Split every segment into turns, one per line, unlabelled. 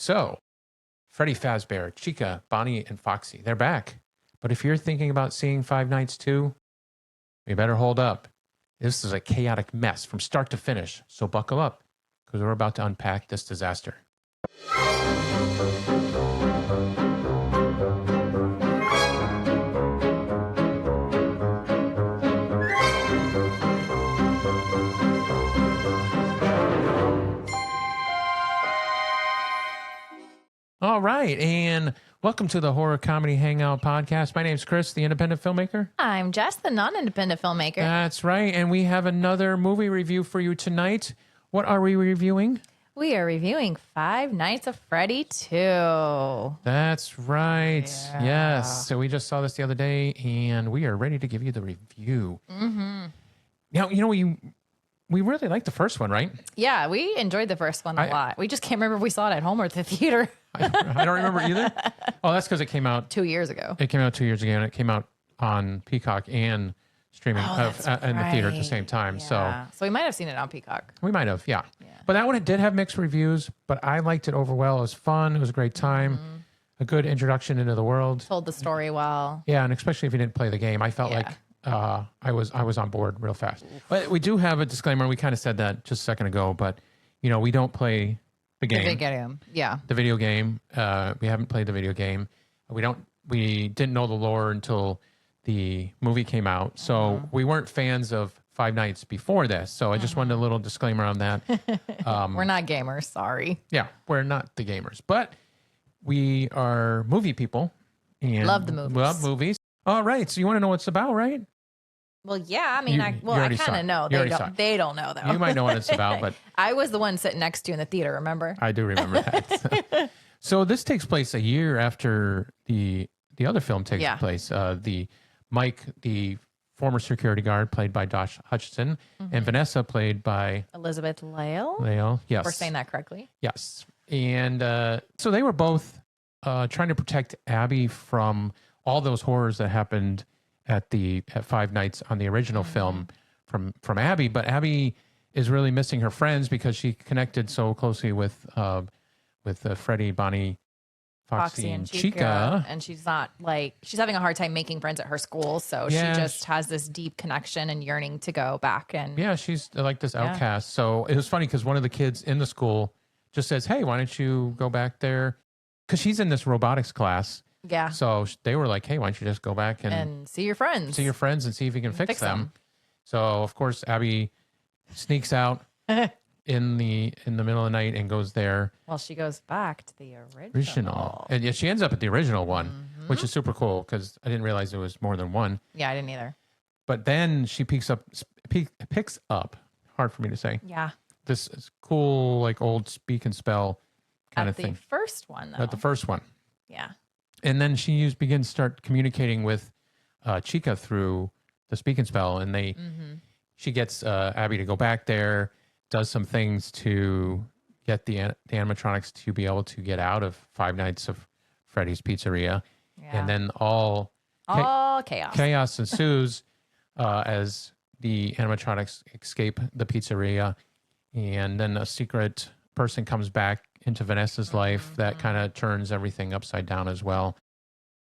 So, Freddy Fazbear, Chica, Bonnie, and Foxy, they're back. But if you're thinking about seeing Five Nights 2, you better hold up. This is a chaotic mess from start to finish. So buckle up, because we're about to unpack this disaster. All right, and welcome to the Horror Comedy Hangout podcast. My name's Chris, the independent filmmaker.
I'm Jess, the non-independent filmmaker.
That's right, and we have another movie review for you tonight. What are we reviewing?
We are reviewing Five Nights of Freddy 2.
That's right.
Yeah.
Yes. So we just saw this the other day, and we are ready to give you the review.
Mm-hmm.
Now, we really liked the first one, right?
Yeah, we enjoyed the first one a lot. We just can't remember if we saw it at home or at the theater.
I don't remember either. Oh, that's because it came out
2 years ago.
It came out 2 years ago, and it came out on Peacock and streaming in the theater at the same time.
Yeah. So we might have seen it on Peacock.
We might have, yeah. But that one, it did have mixed reviews, but I liked it overall. It was fun. It was a great time.
Mm-hmm.
A good introduction into the world.
Told the story well.
Yeah, and especially if you didn't play the game, I felt like I was on board real fast. But we do have a disclaimer. We kind of said that just a second ago, but we don't play the game. The video game. We haven't played the video game. We didn't know the lore until the movie came out. So we weren't fans of Five Nights before this. So I just wanted a little disclaimer on that.
We're not gamers, sorry.
Yeah, we're not the gamers, but we are movie people and
love the movies.
Love movies. All right, so you want to know what it's about, right?
Well, yeah. I mean, I kind of know. They don't know though.
You might know what it's about, but
I was the one sitting next to you in the theater. Remember?
I do remember that. So this takes place a year after the other film takes place. The Mike, the former security guard, played by Josh Hutcherson, and Vanessa, played by
Elizabeth Lale.
Yes,
we're saying that correctly.
Yes, and so they were both trying to protect Abby from all those horrors that happened at Five Nights on the original film from Abby. But Abby is really missing her friends because she connected so closely with Freddy, Bonnie, Foxy, and Chica.
And she's having a hard time making friends at her school. So she just has this deep connection and yearning to go back. And
she's like this outcast. So it was funny because one of the kids in the school just says, "Hey, why don't you go back there?" Because she's in this robotics class.
Yeah.
So they were like, "Hey, why don't you just go back and
see your friends?
See your friends and see if you can fix them." So of course, Abby sneaks out in the middle of the night and goes there.
Well, she goes back to the original.
And she ends up at the original one, which is super cool because I didn't realize it was more than one.
Yeah, I didn't either.
But then she picks up. Hard for me to say.
Yeah.
This is cool, like old speak and spell kind of thing.
The first one, though.
At the first one.
Yeah.
And then she begins to start communicating with Chica through the speak and spell, and she gets Abby to go back there, does some things to get the animatronics to be able to get out of Five Nights of Freddy's Pizzeria, and then all chaos ensues as the animatronics escape the pizzeria, and then a secret person comes back into Vanessa's life that kind of turns everything upside down as well.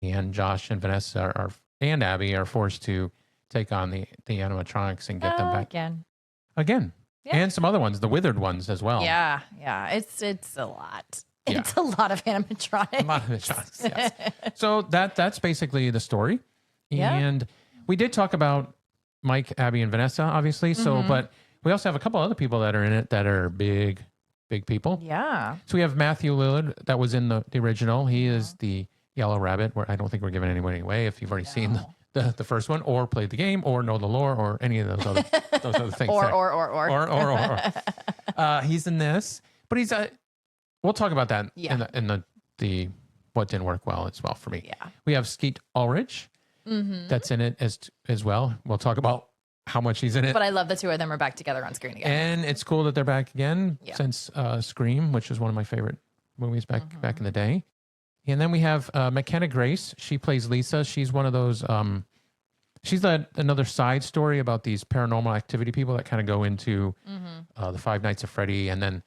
And Josh and Vanessa and Abby are forced to take on the animatronics and get them back again. Yeah. And some other ones, the withered ones as well.
Yeah. It's a lot. Yeah. It's a lot of animatronics.
A lot of animatronics, yes. So that's basically the story. And we did talk about Mike, Abby, and Vanessa, obviously. So, but we also have a couple other people that are in it that are big people.
Yeah.
So we have Matthew Lillard that was in the original. He is the Yellow Rabbit, where I don't think we're giving anyone away if you've already seen the first one or played the game or know the lore or any of those other things. or. He's in this, but he's we'll talk about that in the what didn't work well as well for me.
Yeah.
We have Skeet Ulrich that's in it as well. We'll talk about how much he's in it.
But I love the two of them are back together on screen again.
And it's cool that they're back again since Scream, which is one of my favorite movies back in the day. And then we have McKenna Grace. She plays Lisa. She's one of those, she's another side story about these paranormal activity people that kind of go into the Five Nights of Freddy, and then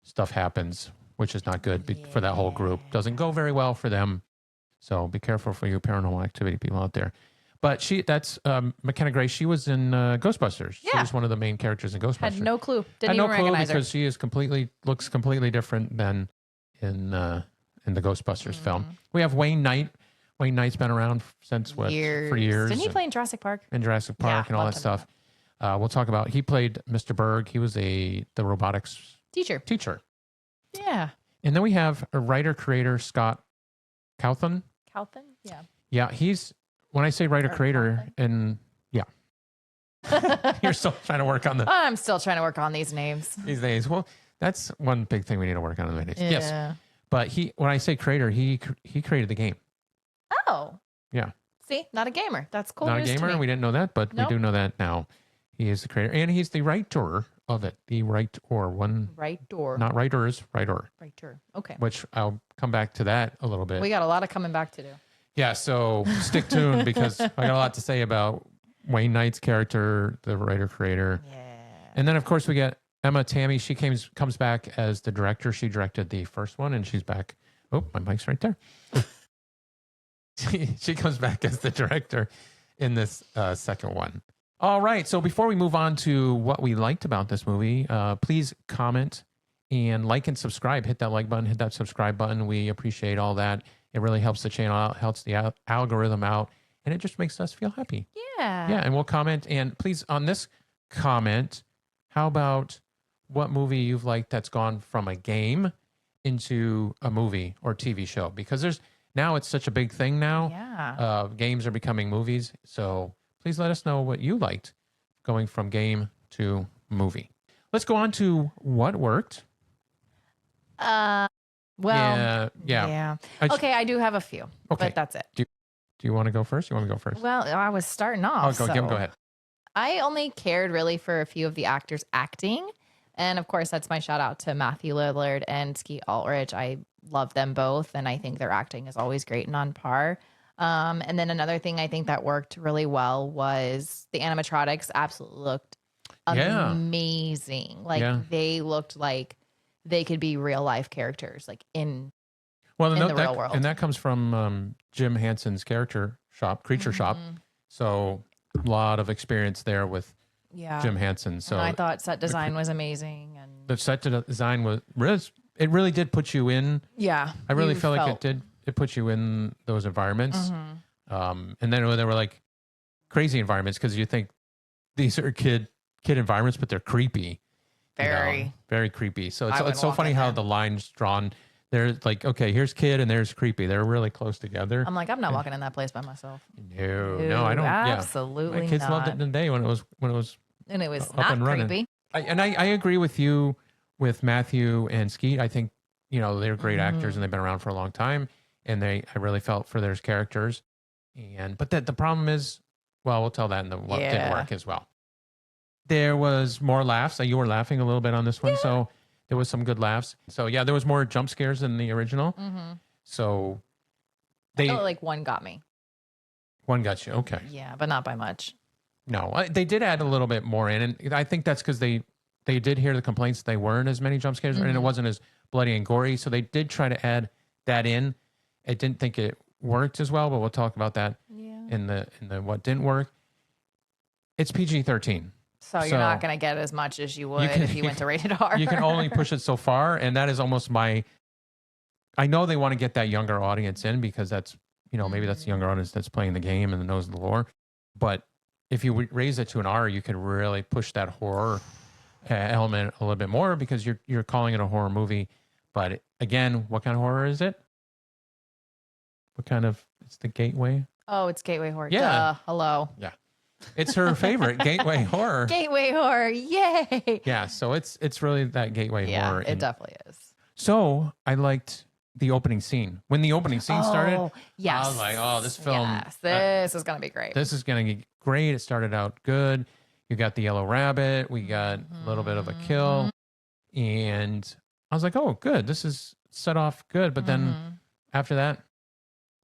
stuff happens which is not good for that whole group. Doesn't go very well for them. So be careful for you Paranormal Activity people out there. But that's McKenna Grace. She was in Ghostbusters. She was one of the main characters in Ghostbusters.
Had no clue. Didn't
Had no
even
clue
recognize
because
her.
she is looks completely different than in the Ghostbusters film. We have Wayne Knight. Wayne Knight's been around since for years.
Didn't he play in Jurassic Park?
In Jurassic Park and all that stuff. We'll talk about. He played Mr. Berg. He was the robotics teacher.
Yeah.
And then we have a writer creator Scott Cawthon.
Yeah.
Yeah, he's when I say writer creator, and you're still trying to work on
I'm still trying to work on these names.
These days. Well, that's one big thing we need to work on in the days.
Yeah.
Yes, but when I say creator, he created the game.
Oh.
Yeah.
See, not a gamer. That's cool.
Not
news
a gamer.
To me.
We didn't know that, but we do know that now. He is the creator, and he's the writer of it. The writer one.
Writer.
Not writers. Writer.
Okay.
Which I'll come back to that a little bit.
We got a lot of coming back to do.
Yeah, so stick tuned because I got a lot to say about Wayne Knight's character, the writer creator.
Yeah.
And then of course we get Emma Tammy. She comes back as the director. She directed the first one, and she's back. Oh, my mic's right there. she comes back as the director in this second one. All right. So before we move on to what we liked about this movie, please comment and like and subscribe. Hit that like button, hit that subscribe button. We appreciate all that. It really helps the channel out, helps the algorithm out, and it just makes us feel happy.
Yeah.
Yeah, and we'll comment. And please, on this comment, how about what movie you've liked that's gone from a game into a movie or TV show? Because now it's such a big thing now.
Yeah.
Games are becoming movies. So please let us know what you liked going from game to movie. Let's go on to what worked.
Well,
yeah.
Okay, I do have a few,
Okay.
but that's it.
Do you want to go first? You want to go first?
Well, I was starting off.
Go ahead.
I only cared really for a few of the actors acting. And of course, that's my shout out to Matthew Lillard and Skeet Ulrich. I love them both, and I think their acting is always great and on par. And then another thing I think that worked really well was the animatronics absolutely looked amazing. They looked like they could be real life characters, like in the real world.
And that comes from Jim Henson's Creature Shop. So a lot of experience there with Jim Henson. So
and I thought set design was amazing, and
the set design it really did put you in.
Yeah,
I really felt like it did. It put you in those environments. And then they were like crazy environments because you think these are kid environments, but they're creepy. Very creepy. So it's so funny how the line's drawn. There's like, okay, here's kid and there's creepy. They're really close together.
I'm like, I'm not walking in that place by myself.
No, I don't.
Absolutely
My kids
not.
loved it in the day when it was
and it was
up
not
and running.
creepy.
I agree with you with Matthew and Skeet. I think they're great actors and they've been around for a long time, and I really felt for their characters. But the problem is, well, we'll tell that in what didn't work as well. There was more laughs. You were laughing a little bit on this one, so there was some good laughs. So yeah, there was more jump scares than the original. So
I felt like one got me.
One got you, okay.
Yeah, but not by much.
No, they did add a little bit more in, and I think that's because they did hear the complaints that they weren't as many jump scares, and it wasn't as bloody and gory. So they did try to add that in. I didn't think it worked as well, but we'll talk about that in the what didn't work. It's PG-13. So
you're not going to get as much as you would if you went to rated R.
You can only push it so far, and that is almost I know they want to get that younger audience in because that's, maybe that's the younger audience that's playing the game and knows the lore. But if you raise it to an R, you could really push that horror element a little bit more because you're calling it a horror movie. But again, what kind of horror is it? It's the gateway?
Oh, it's gateway horror.
Yeah.
Duh. Hello.
Yeah. It's her favorite, gateway horror.
Gateway horror. Yay.
Yeah. So it's really that gateway horror.
Yeah, it definitely is.
So I liked the opening scene. When the opening scene started,
yes.
I was like, oh, this film.
Yes, this is going to be great.
This is going to be great. It started out good. You got the yellow rabbit. We got a little bit of a kill. And I was like, oh, good. This is set off good. But then after that,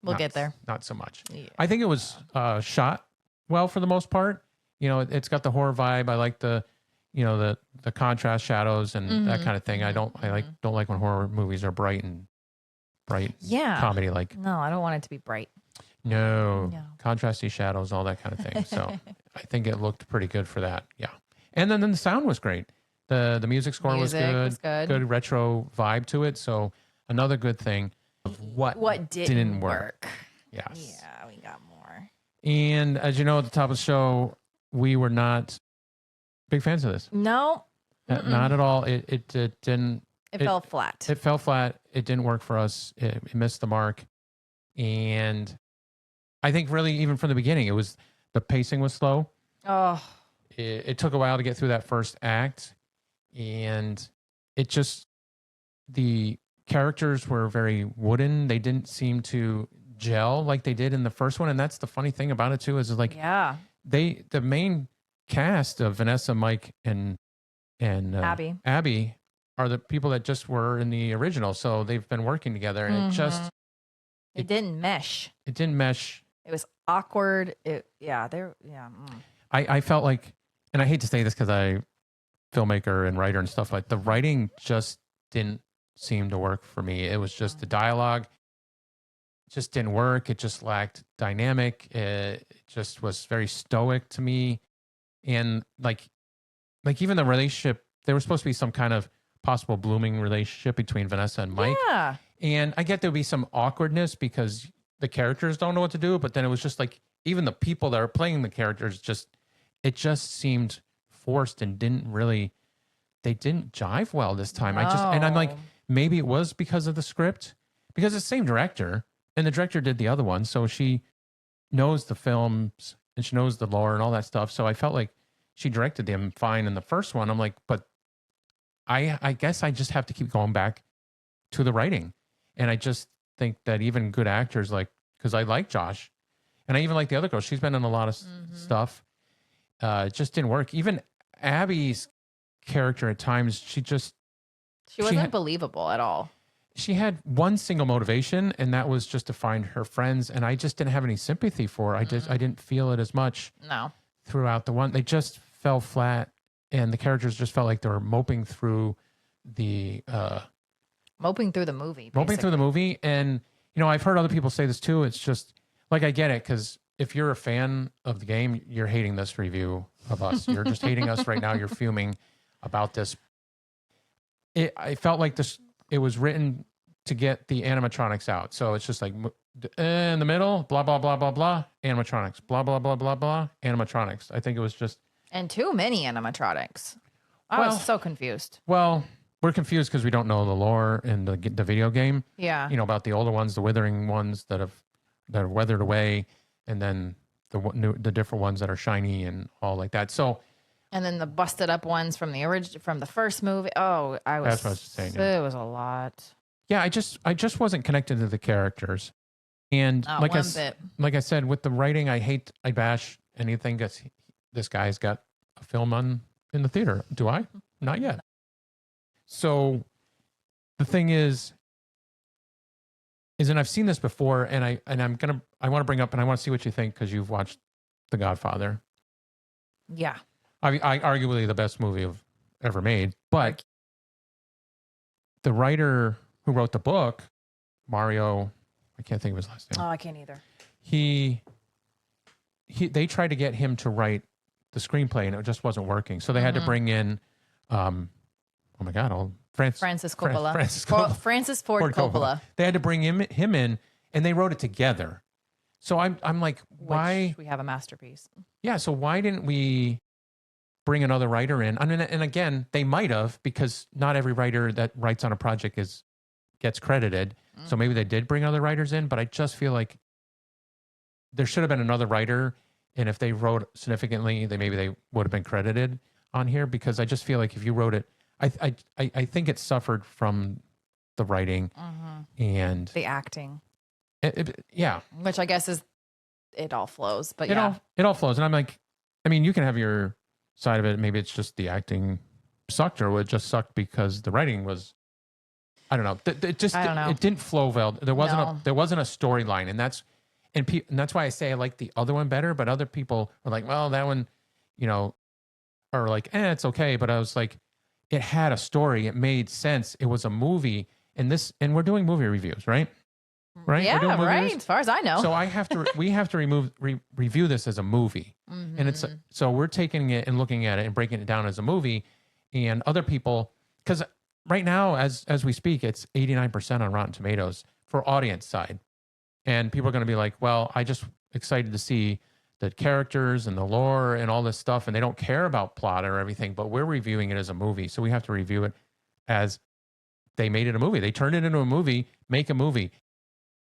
we'll get there.
Not so much.
Yeah.
I think it was shot well for the most part. It's got the horror vibe. I like the, the contrast shadows and that kind of thing. I don't like when horror movies are bright
Yeah.
comedy like.
No, I don't want it to be bright.
No, contrasty shadows, all that kind of thing. So I think it looked pretty good for that. Yeah. And then the sound was great. The music score was good. Good retro vibe to it. So another good thing of what didn't work. Yes.
Yeah, we got more.
And as you know, at the top of the show, we were not big fans of this.
No.
Not at all. It didn't.
It fell flat.
It fell flat. It didn't work for us. It missed the mark. And I think really even from the beginning, the pacing was slow.
Oh.
It took a while to get through that first act. And the characters were very wooden. They didn't seem to gel like they did in the first one. And that's the funny thing about it too, is like, the main cast of Vanessa, Mike, and Abby are the people that just were in the original. So they've been working together, and
it didn't mesh.
It didn't mesh.
It was awkward.
I felt like, and I hate to say this because I filmmaker and writer and stuff, like the writing just didn't seem to work for me. It was just the dialogue just didn't work. It just lacked dynamic. It just was very stoic to me. And like even the relationship, there was supposed to be some kind of possible blooming relationship between Vanessa and Mike.
Yeah.
And I get there'll be some awkwardness because the characters don't know what to do, but then it was just like, even the people that are playing the characters it just seemed forced and they didn't jive well this time.
No.
And I'm like, maybe it was because of the script, because it's the same director, and the director did the other one. So she knows the films and she knows the lore and all that stuff. So I felt like she directed them fine in the first one. I'm like, but I guess I just have to keep going back to the writing. And I just think that even good actors, like, because I like Josh and I even like the other girl, she's been in a lot of stuff. It just didn't work. Even Abby's character at times, she
wasn't believable at all.
She had one single motivation, and that was just to find her friends. And I just didn't have any sympathy for her. I didn't feel it as much.
No.
Throughout the one, they just fell flat, and the characters just felt like they were moping through the
movie.
Moping through the movie. And I've heard other people say this too. It's just like, I get it, because if you're a fan of the game, you're hating this review of us. You're just hating us right now. You're fuming about this. I felt like it was written to get the animatronics out. So it's just like in the middle, blah, blah, blah, blah, blah, animatronics, blah, blah, blah, blah, blah, animatronics. I think it was just.
And too many animatronics. I was so confused.
Well, we're confused because we don't know the lore in the video game.
Yeah.
About the older ones, the withering ones that are weathered away, and then the different ones that are shiny and all like that. So.
And then the busted up ones from the first movie. Oh,
That's what I was saying.
It was a lot.
Yeah, I just wasn't connected to the characters, and like I said, with the writing, I bash anything that's this guy's got a film in the theater. Do I? Not yet. So the thing is, and I've seen this before, and I want to bring up, and I want to see what you think because you've watched The Godfather.
Yeah.
I arguably the best movie ever made, but the writer who wrote the book, Mario, I can't think of his last name.
Oh, I can't either.
They tried to get him to write the screenplay, and it just wasn't working. So they had to bring in, oh my God,
Francis Coppola. Francis Ford Coppola.
They had to bring him in, and they wrote it together. So I'm like, why?
We have a masterpiece.
Yeah. So why didn't we bring another writer in? I mean, and again, they might have, because not every writer that writes on a project gets credited. So maybe they did bring other writers in, but I just feel like there should have been another writer. And if they wrote significantly, maybe they would have been credited on here, because I just feel like if you wrote it, I think it suffered from the writing and
the acting.
Yeah.
Which I guess is, it all flows, but
it all flows. And I'm like, I mean, you can have your side of it. Maybe it's just the acting sucked, or it just sucked because the writing was, I don't know. It didn't flow well. There wasn't a storyline, and that's why I say I like the other one better. But other people are like, well, that one, are like, it's okay. But I was like, it had a story. It made sense. It was a movie. And we're doing movie reviews, right? Right? We're doing
Yeah,
movie
right.
reviews.
As far as I know.
So we have to review this as a movie. And so we're taking it and looking at it and breaking it down as a movie. And other people, because right now, as we speak, it's 89% on Rotten Tomatoes for audience side. And people are going to be like, well, I just excited to see the characters and the lore and all this stuff. And they don't care about plot or everything, but we're reviewing it as a movie. So we have to review it as they made it a movie. They turned it into a movie, make a movie,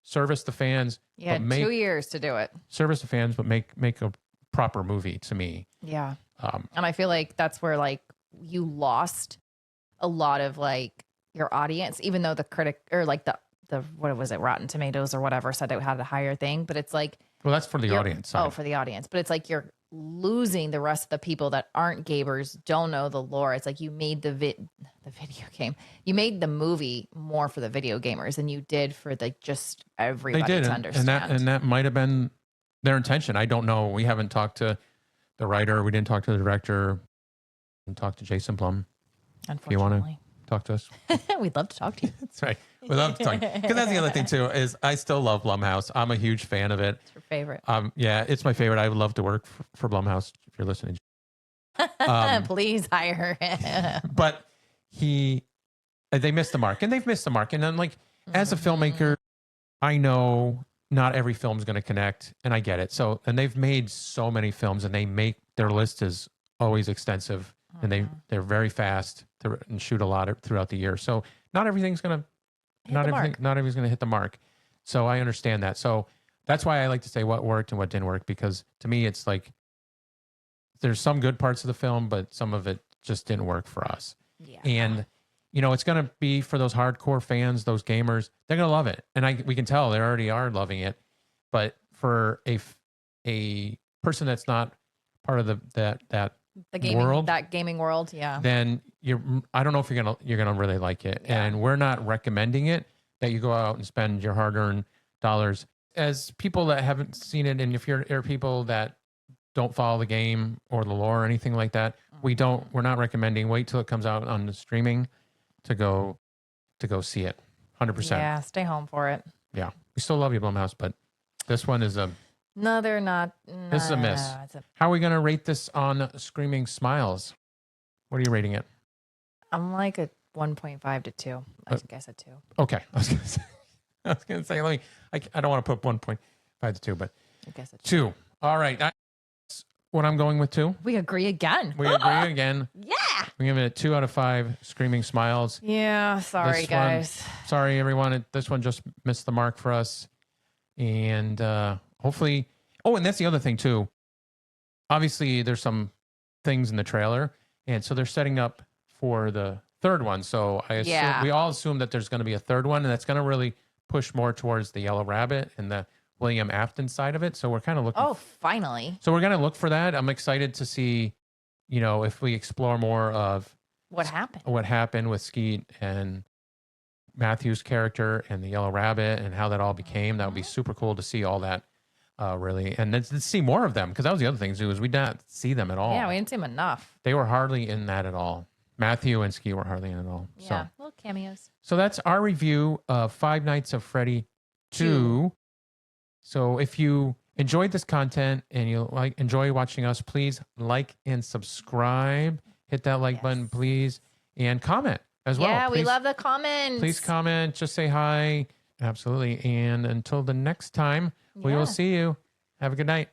service the fans.
Yeah, 2 years to do it.
Service the fans, but make a proper movie to me.
Yeah. And I feel like that's where like you lost a lot of like your audience, even though the critic or like the what was it, Rotten Tomatoes or whatever said it had a higher thing, but it's like,
well, that's for the audience side.
Oh, for the audience, but it's like you're losing the rest of the people that aren't gamers, don't know the lore. It's like you made the video game, you made the movie more for the video gamers than you did for the just everybody to understand.
And that might have been their intention. I don't know. We haven't talked to the writer. We didn't talk to the director. We talked to Jason Blum.
Unfortunately,
you want to talk to us?
We'd love to talk to you.
That's right. We'd love to talk. Because that's the other thing too, is I still love Blumhouse. I'm a huge fan of it.
It's your favorite.
Yeah, it's my favorite. I would love to work for Blumhouse if you're listening.
Please hire him.
But they missed the mark, and they've missed the mark. And I'm like, as a filmmaker, I know not every film is going to connect, and I get it. So, and they've made so many films, and their list is always extensive, and they're very fast and shoot a lot throughout the year. So not everything's going to not everything's going to hit the mark. So I understand that. So that's why I like to say what worked and what didn't work, because to me, it's like there's some good parts of the film, but some of it just didn't work for us.
Yeah.
And, it's going to be for those hardcore fans, those gamers, they're going to love it. And we can tell they already are loving it. But for a person that's not part of that
gaming world, yeah,
then I don't know if you're gonna really like it. Yeah. And we're not recommending it, that you go out and spend your hard-earned dollars. As people that haven't seen it, and if you're people that don't follow the game or the lore or anything like that, we're not recommending. Wait till it comes out on the streaming to go see it. 100%.
Yeah, stay home for it.
Yeah, we still love you, Blumhouse, but this one is
no, they're not.
This is a miss. How are we going to rate this on Screaming Smiles? What are you rating it?
I'm like a 1.5 to 2. I guess a 2.
Okay. I was going to say, I don't want to put 1.5 to 2, but
I guess a
2. All right. That's what I'm going with 2.
We agree again.
We agree again.
Yeah.
We're giving it a 2 out of 5 Screaming Smiles.
Yeah. Sorry, guys.
Sorry, everyone. This one just missed the mark for us. And hopefully, and that's the other thing too. Obviously, there's some things in the trailer, and so they're setting up for the third one. So we all assume that there's going to be a third one, and that's going to really push more towards the Yellow Rabbit and the William Afton side of it. So we're kind of looking.
Oh, finally!
So we're going to look for that. I'm excited to see, if we explore more of
what happened
with Skeet and Matthew's character and the Yellow Rabbit and how that all became. That would be super cool to see all that, really, and then to see more of them, because that was the other thing too, is we didn't see them at all.
Yeah, we didn't see them enough.
They were hardly in that at all. Matthew and Skeet were hardly in it at all.
Yeah,
so,
little cameos.
So that's our review of Five Nights at Freddy 2. So if you enjoyed this content and you enjoy watching us, please like and subscribe. Hit that like button, please, and comment as well.
Yeah, we love the comments.
Please comment. Just say hi. Absolutely. And until the next time, we will see you. Have a good night.